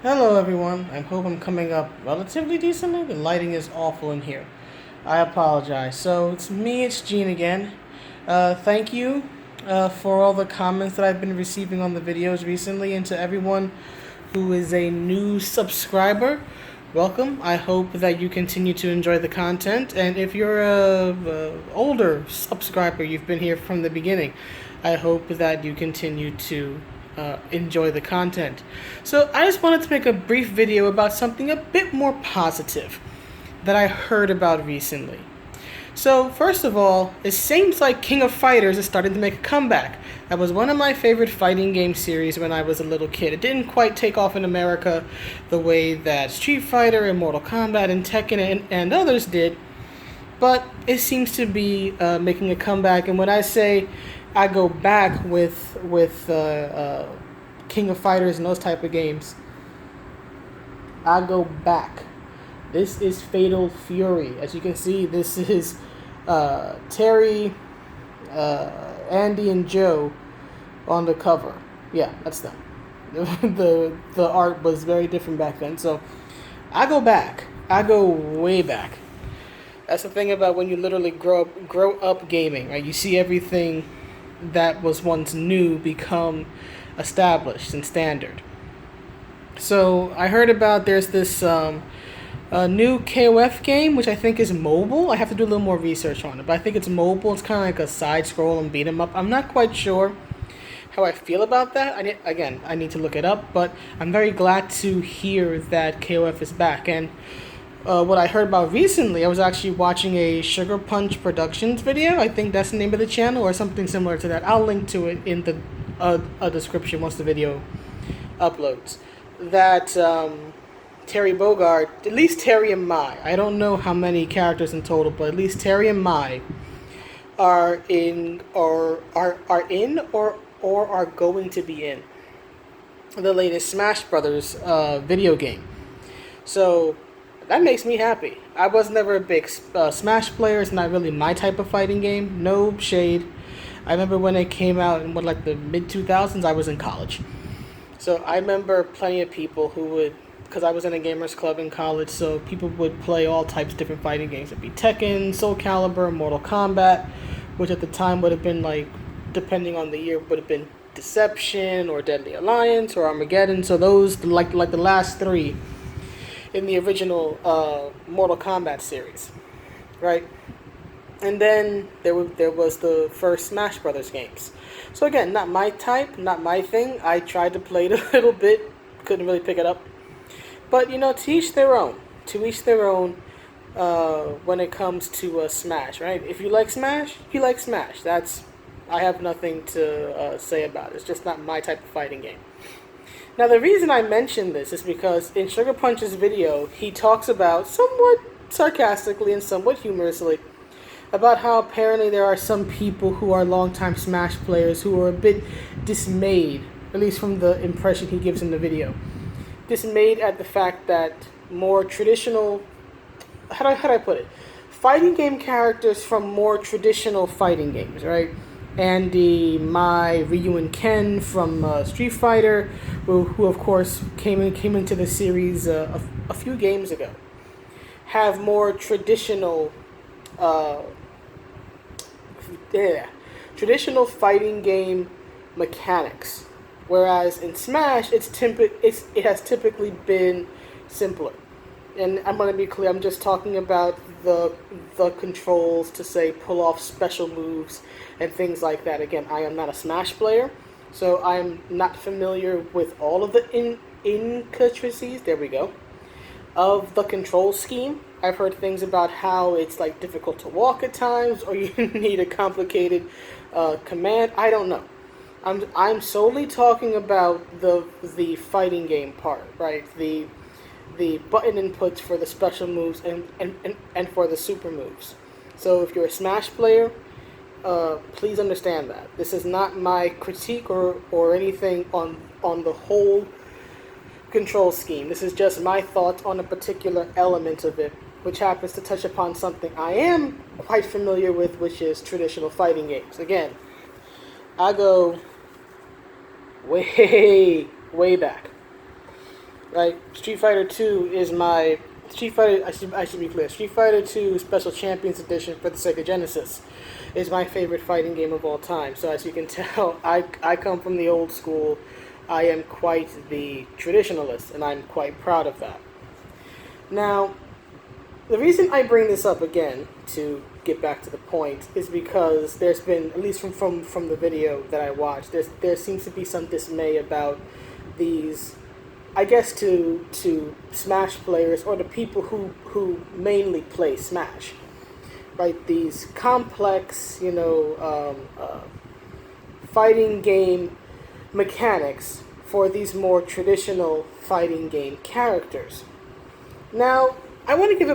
Hello everyone, I hope I'm coming up relatively decently. The lighting is awful in here. I apologize. So it's Gene again. Thank you for all the comments that I've been receiving on the videos recently, and to everyone who is a new subscriber, welcome. I hope that you continue to enjoy the content, and if you're a older subscriber, you've been here from the beginning, I hope that you continue to enjoy the content. So I just wanted to make a brief video about something a bit more positive that I heard about recently. So first of all, it seems like King of Fighters is starting to make a comeback. That was one of my favorite fighting game series when I was a little kid. It didn't quite take off in America the way that Street Fighter and Mortal Kombat and Tekken and others did, but it seems to be making a comeback. And when I say I go back with King of Fighters and those type of games, I go back. This is Fatal Fury. As you can see, this is Terry, Andy, and Joe on the cover. Yeah, that's them. The art was very different back then. So I go back. I go way back. That's the thing about when you literally grow up gaming, right? You see everything that was once new become established and standard. So I heard about there's this new KOF game, which I think is mobile. I have to do a little more research on it, but I think it's mobile. It's kind of like a side scroll and beat 'em up. I'm not quite sure how I feel about that. I need to look it up, but I'm very glad to hear that KOF is back. And what I heard about recently, I was actually watching a Sugar Punch Productions video. I think that's the name of the channel or something similar to that. I'll link to it in the a description once the video uploads. That Terry Bogard, at least Terry and Mai, I don't know how many characters in total, but at least Terry and Mai are in or are going to be in the latest Smash Brothers video game. So that makes me happy. I was never a big Smash player. It's not really my type of fighting game. No shade. I remember when it came out in like the mid 2000s, I was in college. So I remember plenty of people who would, because I was in a gamers club in college, so people would play all types of different fighting games. It'd be Tekken, Soul Calibur, Mortal Kombat, which at the time would have been like, depending on the year, would have been Deception or Deadly Alliance or Armageddon. So those like the last three in the original Mortal Kombat series, right? And then there was the first Smash Brothers games. So again, not my type, not my thing. I tried to play it a little bit, couldn't really pick it up. But to each their own. To each their own when it comes to Smash, right? If you like Smash, you like Smash. I have nothing to say about it. It's just not my type of fighting game. Now, the reason I mention this is because in Sugar Punch's video, he talks about, somewhat sarcastically and somewhat humorously, about how apparently there are some people who are longtime Smash players who are a bit dismayed, at least from the impression he gives in the video, dismayed at the fact that more traditional, how do I put it, fighting game characters from more traditional fighting games, right? Andy, Mai, Ryu, and Ken from Street Fighter, who of course came into the series a few games ago, have more traditional fighting game mechanics, whereas in Smash it has typically been simpler. And I'm going to be clear, I'm just talking about the controls to, say, pull off special moves and things like that. Again, I am not a Smash player, so I'm not familiar with all of the intricacies, there we go, of the control scheme. I've heard things about how it's like difficult to walk at times, or you need a complicated command. I don't know. I'm solely talking about the fighting game part, right? The button inputs for the special moves and for the super moves. So if you're a Smash player, please understand that. This is not my critique or anything on the whole control scheme. This is just my thoughts on a particular element of it, which happens to touch upon something I am quite familiar with, which is traditional fighting games. Again, I go way back. right? Street Fighter 2 is my Street Fighter. I should be clear. Street Fighter 2 Special Champions Edition for the Sega Genesis is my favorite fighting game of all time. So as you can tell, I come from the old school. I am quite the traditionalist, and I'm quite proud of that. Now, the reason I bring this up again, to get back to the point, is because there's been, at least from the video that I watched, there seems to be some dismay about these, I guess, to Smash players, or the people who mainly play Smash, right? These complex, fighting game mechanics for these more traditional fighting game characters. Now, I want to give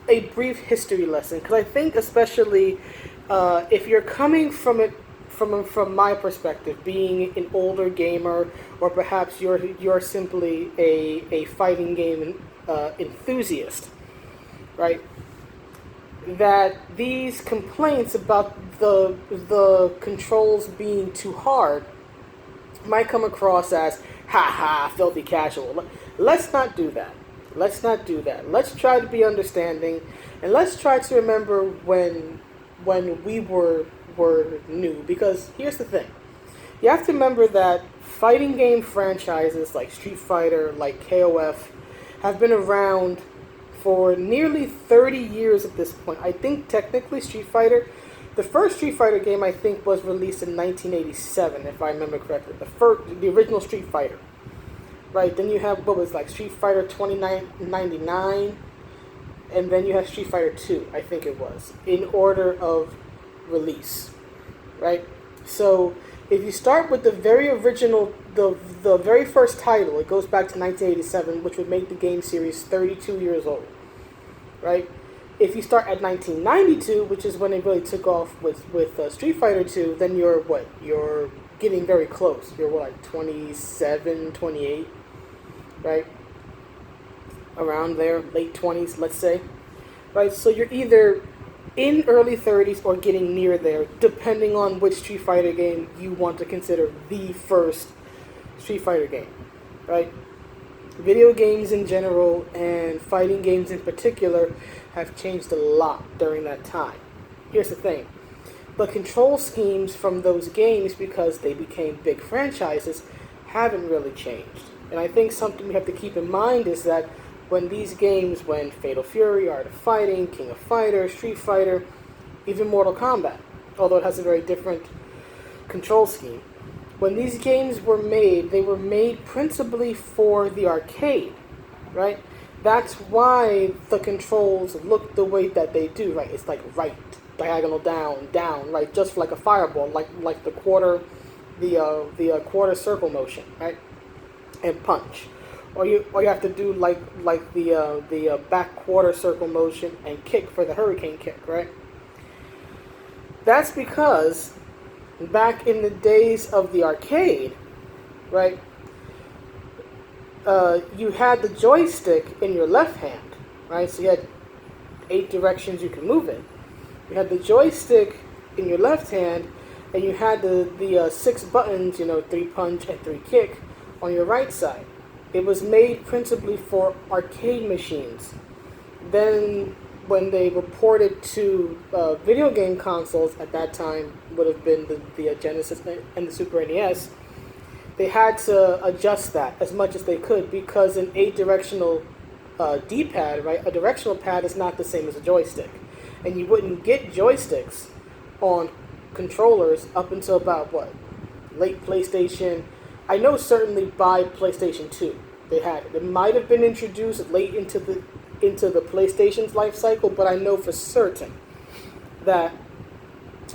a brief history lesson, because I think especially if you're coming from it from my perspective, being an older gamer, or perhaps you're simply a fighting game enthusiast, right? That these complaints about the controls being too hard might come across as, ha, filthy casual. Let's not do that. Let's not do that. Let's try to be understanding, and let's try to remember when we were new. Because here's the thing. You have to remember that fighting game franchises like Street Fighter, like KOF, have been around for nearly 30 years at this point. I think technically the first Street Fighter game, I think, was released in 1987, if I remember correctly. The original Street Fighter. Right, then you have, Street Fighter 2999, and then you have Street Fighter 2, I think it was, in order of release, right? So, if you start with the very original, the very first title, it goes back to 1987, which would make the game series 32 years old, right? If you start at 1992, which is when it really took off with Street Fighter 2, then you're getting very close. You're 27, 28, right? Around there, late 20s, let's say. Right, so you're either in early 30s or getting near there, depending on which Street Fighter game you want to consider the first Street Fighter game, right? Video games in general, and fighting games in particular, have changed a lot during that time. Here's the thing. The control schemes from those games, because they became big franchises, haven't really changed. And I think something we have to keep in mind is that when these games, when Fatal Fury, Art of Fighting, King of Fighters, Street Fighter, even Mortal Kombat, although it has a very different control scheme, when these games were made, they were made principally for the arcade, right? That's why the controls look the way that they do, right? It's like right, diagonal down, right? Just like a fireball, like the quarter circle motion, right? And punch. Or you have to do like the back quarter circle motion and kick for the hurricane kick, right? That's because back in the days of the arcade, right, you had the joystick in your left hand, right? So you had 8 directions you could move in. You had the joystick in your left hand, and you had the 6 buttons, 3 punch and 3 kick, on your right side. It was made principally for arcade machines. Then, when they were ported to video game consoles, at that time would have been the Genesis and the Super NES, they had to adjust that as much as they could, because an 8-directional D-pad, right, a directional pad is not the same as a joystick. And you wouldn't get joysticks on controllers up until about, late PlayStation. I know certainly by PlayStation 2 they had it. It might have been introduced late into the PlayStation's life cycle, but I know for certain that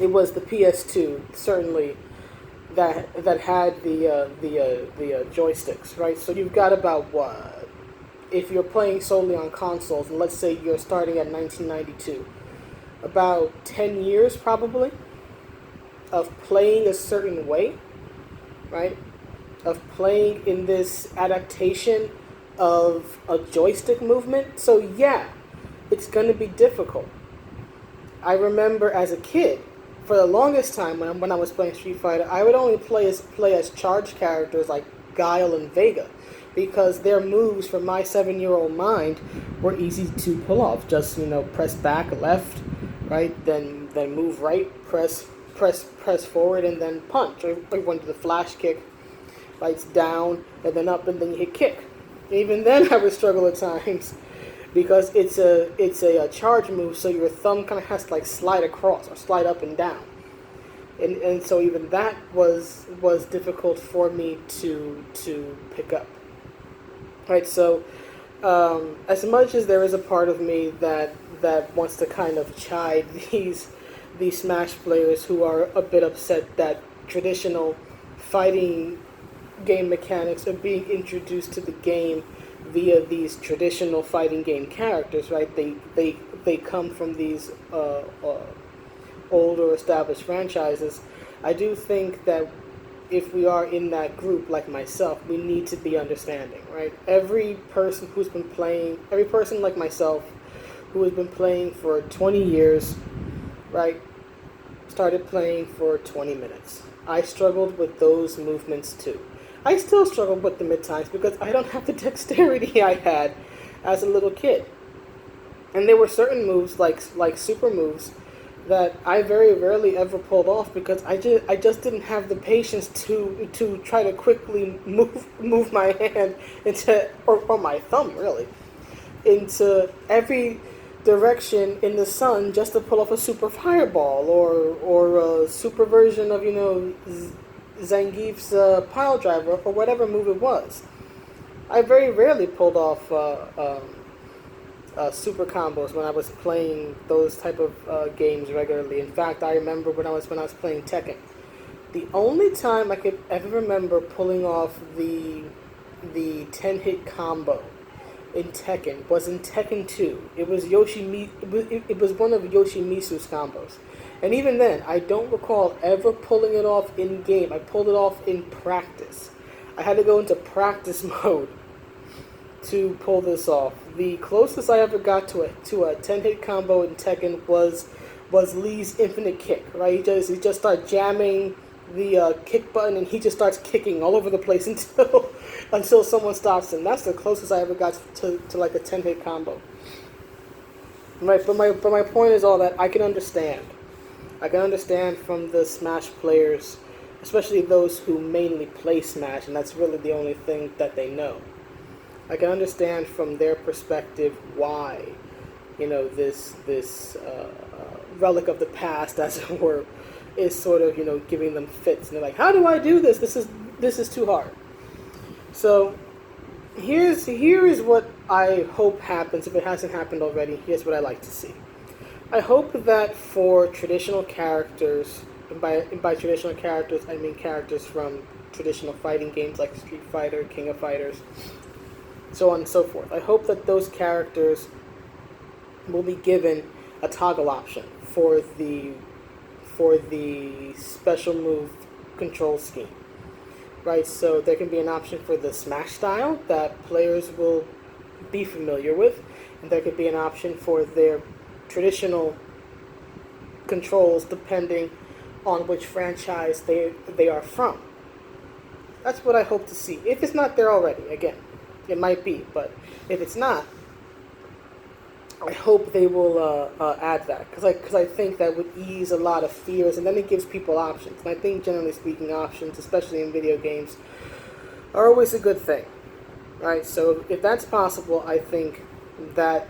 it was the PS2 certainly that had the joysticks, right? So you've got about if you're playing solely on consoles, and let's say you're starting at 1992, about 10 years probably of playing a certain way, right? Of playing in this adaptation of a joystick movement. So yeah, it's going to be difficult. I remember as a kid, for the longest time when I was playing Street Fighter, I would only play as charged characters like Guile and Vega, because their moves from my 7-year-old mind were easy to pull off. Just, press back, left, right, then move right, press forward, and then punch. Or went to the flash kick, lights down, and then up, and then you hit kick. Even then, I would struggle at times because it's a charge move, so your thumb kind of has to like slide across or slide up and down, and so even that was difficult for me to pick up. Right, so as much as there is a part of me that wants to kind of chide these Smash players who are a bit upset that traditional fighting game mechanics are being introduced to the game via these traditional fighting game characters, right? They come from these older established franchises. I do think that if we are in that group like myself, we need to be understanding, right? Every person like myself who has been playing for 20 years, right, started playing for 20 minutes. I struggled with those movements too. I still struggle with them at times because I don't have the dexterity I had as a little kid. And there were certain moves, like super moves, that I very rarely ever pulled off because I just didn't have the patience to try to quickly move my hand into, or my thumb really, into every direction in the sun just to pull off a super fireball or a super version of, Zangief's pile driver or whatever move it was. I very rarely pulled off super combos when I was playing those type of games regularly. In fact, I remember when I was playing Tekken, the only time I could ever remember pulling off the 10-hit combo in Tekken was in Tekken 2. It was it was one of Yoshimisu's combos. And even then, I don't recall ever pulling it off in game. I pulled it off in practice. I had to go into practice mode to pull this off. The closest I ever got to a 10-hit combo in Tekken was Lee's infinite kick. Right, he just starts jamming the kick button and he just starts kicking all over the place until someone stops him. That's the closest I ever got to like a 10-hit combo. Right, but my point is all that I can understand. I can understand from the Smash players, especially those who mainly play Smash, and that's really the only thing that they know. I can understand from their perspective why, this relic of the past, as it were, is sort of, giving them fits. And they're like, how do I do this? This is too hard. So here is what I hope happens. If it hasn't happened already, here's what I like to see. I hope that for traditional characters, and by traditional characters, I mean characters from traditional fighting games like Street Fighter, King of Fighters, so on and so forth. I hope that those characters will be given a toggle option for the special move control scheme. Right, so there can be an option for the Smash style that players will be familiar with, and there could be an option for their traditional controls depending on which franchise they are from. That's what I hope to see. If it's not there already, again, it might be, but if it's not, I hope they will add that, because I think that would ease a lot of fears, and then it gives people options. And I think, generally speaking, options, especially in video games, are always a good thing, right? So if that's possible, I think that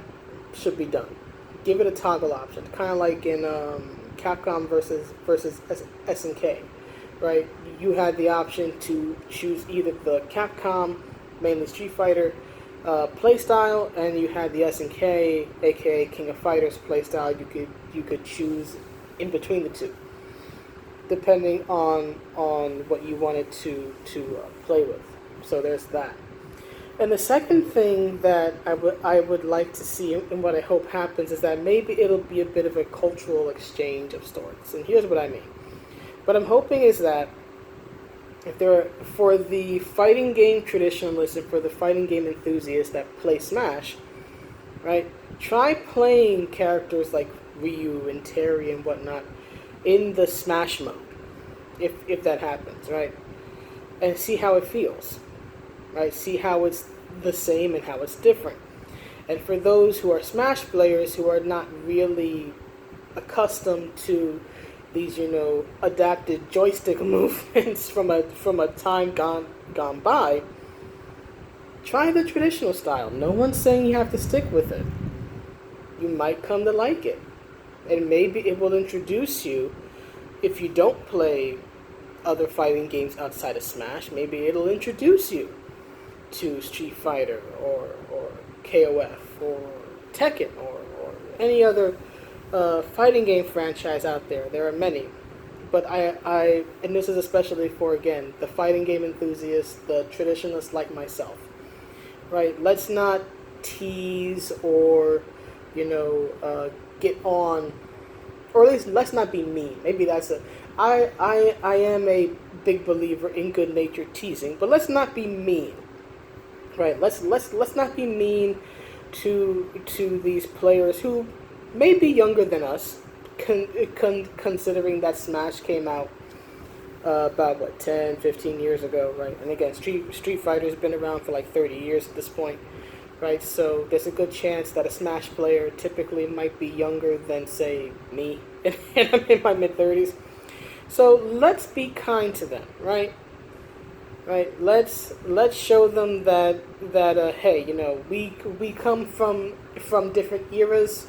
should be done. Give it a toggle option, kind of like in Capcom versus SNK, right? You had the option to choose either the Capcom, mainly Street Fighter, playstyle, and you had the SNK, aka King of Fighters playstyle. You could choose in between the two, depending on what you wanted to play with. So there's that. And the second thing that I would like to see, and what I hope happens, is that maybe it'll be a bit of a cultural exchange of sorts. And here's what I mean. What I'm hoping is that if for the fighting game traditionalists and for the fighting game enthusiasts that play Smash, right, try playing characters like Ryu and Terry and whatnot in the Smash mode, if that happens, right, and see how it feels. right? See how it's the same and how it's different. And for those who are Smash players who are not really accustomed to these, adapted joystick movements from a time gone by, try the traditional style. No one's saying you have to stick with it. You might come to like it. And maybe it will introduce you, if you don't play other fighting games outside of Smash, maybe it'll introduce you to Street Fighter or KOF or Tekken or any other fighting game franchise out there. There are many. But I and this is especially for, again, the fighting game enthusiasts, the traditionalists like myself. Right? Let's not tease or, get on, or at least let's not be mean. Maybe that's I am a big believer in good-natured teasing, but let's not be mean. Right? Let's not be mean to these players who may be younger than us, considering that Smash came out about 10, 15 years ago, right? And again, Street Fighter's been around for like 30 years at this point, right? So there's a good chance that a Smash player typically might be younger than, say, me, and I'm in my mid-30s. So let's be kind to them, right? Right. Let's show them that hey, we come from different eras,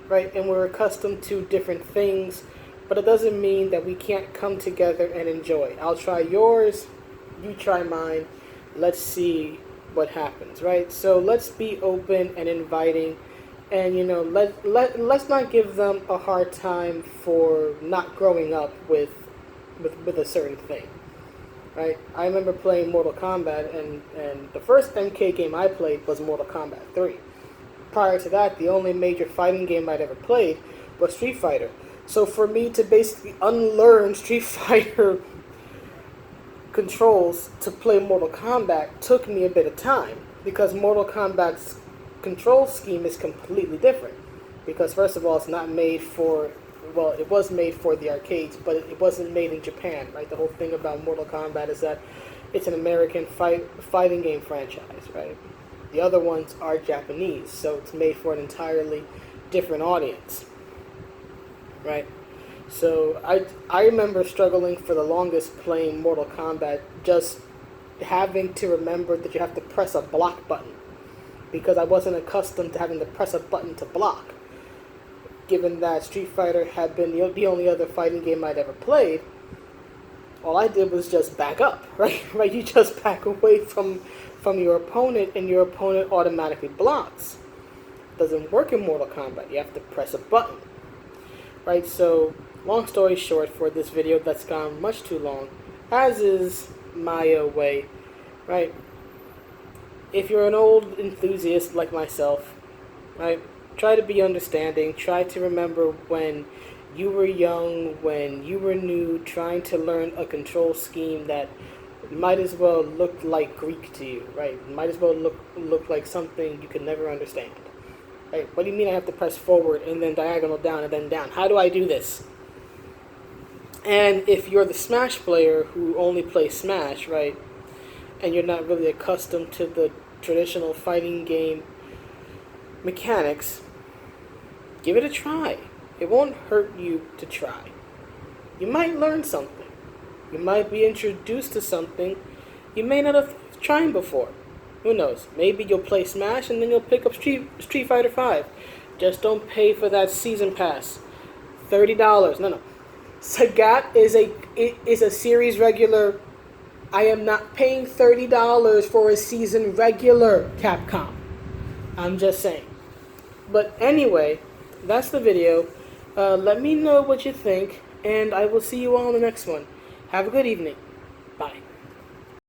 right? And we're accustomed to different things, but it doesn't mean that we can't come together and enjoy. I'll try yours, you try mine. Let's see what happens, right? So let's be open and inviting, and let's not give them a hard time for not growing up with a certain thing. Right? I remember playing Mortal Kombat, and the first MK game I played was Mortal Kombat 3. Prior to that, the only major fighting game I'd ever played was Street Fighter. So for me to basically unlearn Street Fighter controls to play Mortal Kombat took me a bit of time, because Mortal Kombat's control scheme is completely different. Because first of all, it's not made for... Well, it was made for the arcades, but it wasn't made in Japan, right? The whole thing about Mortal Kombat is that it's an American fighting game franchise, right? The other ones are Japanese, so it's made for an entirely different audience, right? So I remember struggling for the longest playing Mortal Kombat, just having to remember that you have to press a block button, because I wasn't accustomed to having to press a button to block. Given that Street Fighter had been the only other fighting game I'd ever played, all I did was just back up, right? Right? You just back away from your opponent, and your opponent automatically blocks. It doesn't work in Mortal Kombat. You have to press a button, right? So, long story short, for this video that's gone much too long, as is my way, right? If you're an old enthusiast like myself, right? Try to be understanding. Try to remember when you were young, when you were new, trying to learn a control scheme that might as well look like Greek to you, right? Might as well look like something you could never understand. Right? What do you mean I have to press forward and then diagonal down and then down? How do I do this? And if you're the Smash player who only plays Smash, right, and you're not really accustomed to the traditional fighting game mechanics, give it a try. It won't hurt you to try. You might learn something. You might be introduced to something you may not have tried before. Who knows? Maybe you'll play Smash and then you'll pick up Street Fighter 5. Just don't pay for that season pass. $30. No. Sagat is a series regular. I am not paying $30 for a season regular, Capcom. I'm just saying. But anyway, that's the video. Let me know what you think, and I will see you all in the next one. Have a good evening.